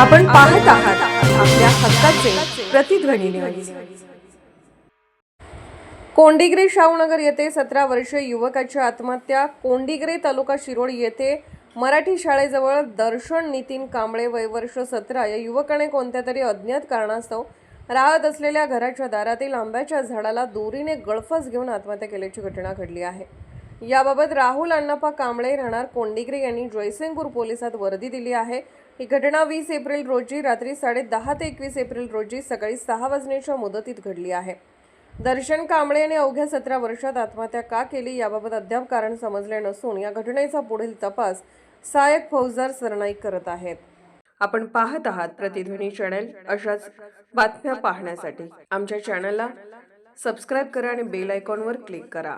आपण पाहत आहात आपल्या हक्काचे प्रतिध्वनी न्यूज। कोंडिग्रे शाहूनगर येथे 17 वर्षीय युवकाची आत्महत्या। कोंडिग्रे तालुका शिरोळ येथे मराठी शाळेजवळ दर्शन नितीन कांबळे वय वर्ष 17 या युवकाने कोणत्या तरी अज्ञात कारणास्तव राहत असलेल्या घराच्या दारातील आंब्याच्या झाडाला दोरीने गळफास घेऊन आत्महत्या केल्याची घटना घडली आहे। याबाबत राहुल अण्णाप्पा कांबळे राहणार कोंडिग्रे यांनी जयसिंगपूर पोलिसात वर्दी दिली आहे। ही घटना 20 एप्रिल रोजी रात्री 10:30 ते 21 एप्रिल रोजी सकाळी 6 वाजण्याच्या मुदतीत घडली आहे। दर्शन कांबळे यांनी अवघ्या 17 वर्षात आत्महत्या का केली याबाबत अद्याप कारण समजले नसून या घटनेचा पुढील तपास सहाय्यक फौजदार सरनाईक करत आहेत। आपण पाहत आहात प्रतिध्वनी चॅनल। अशाच बातम्या पाहण्यासाठी आमच्या चॅनलला सबस्क्राइब करा आणि बेल आयकॉनवर क्लिक करा।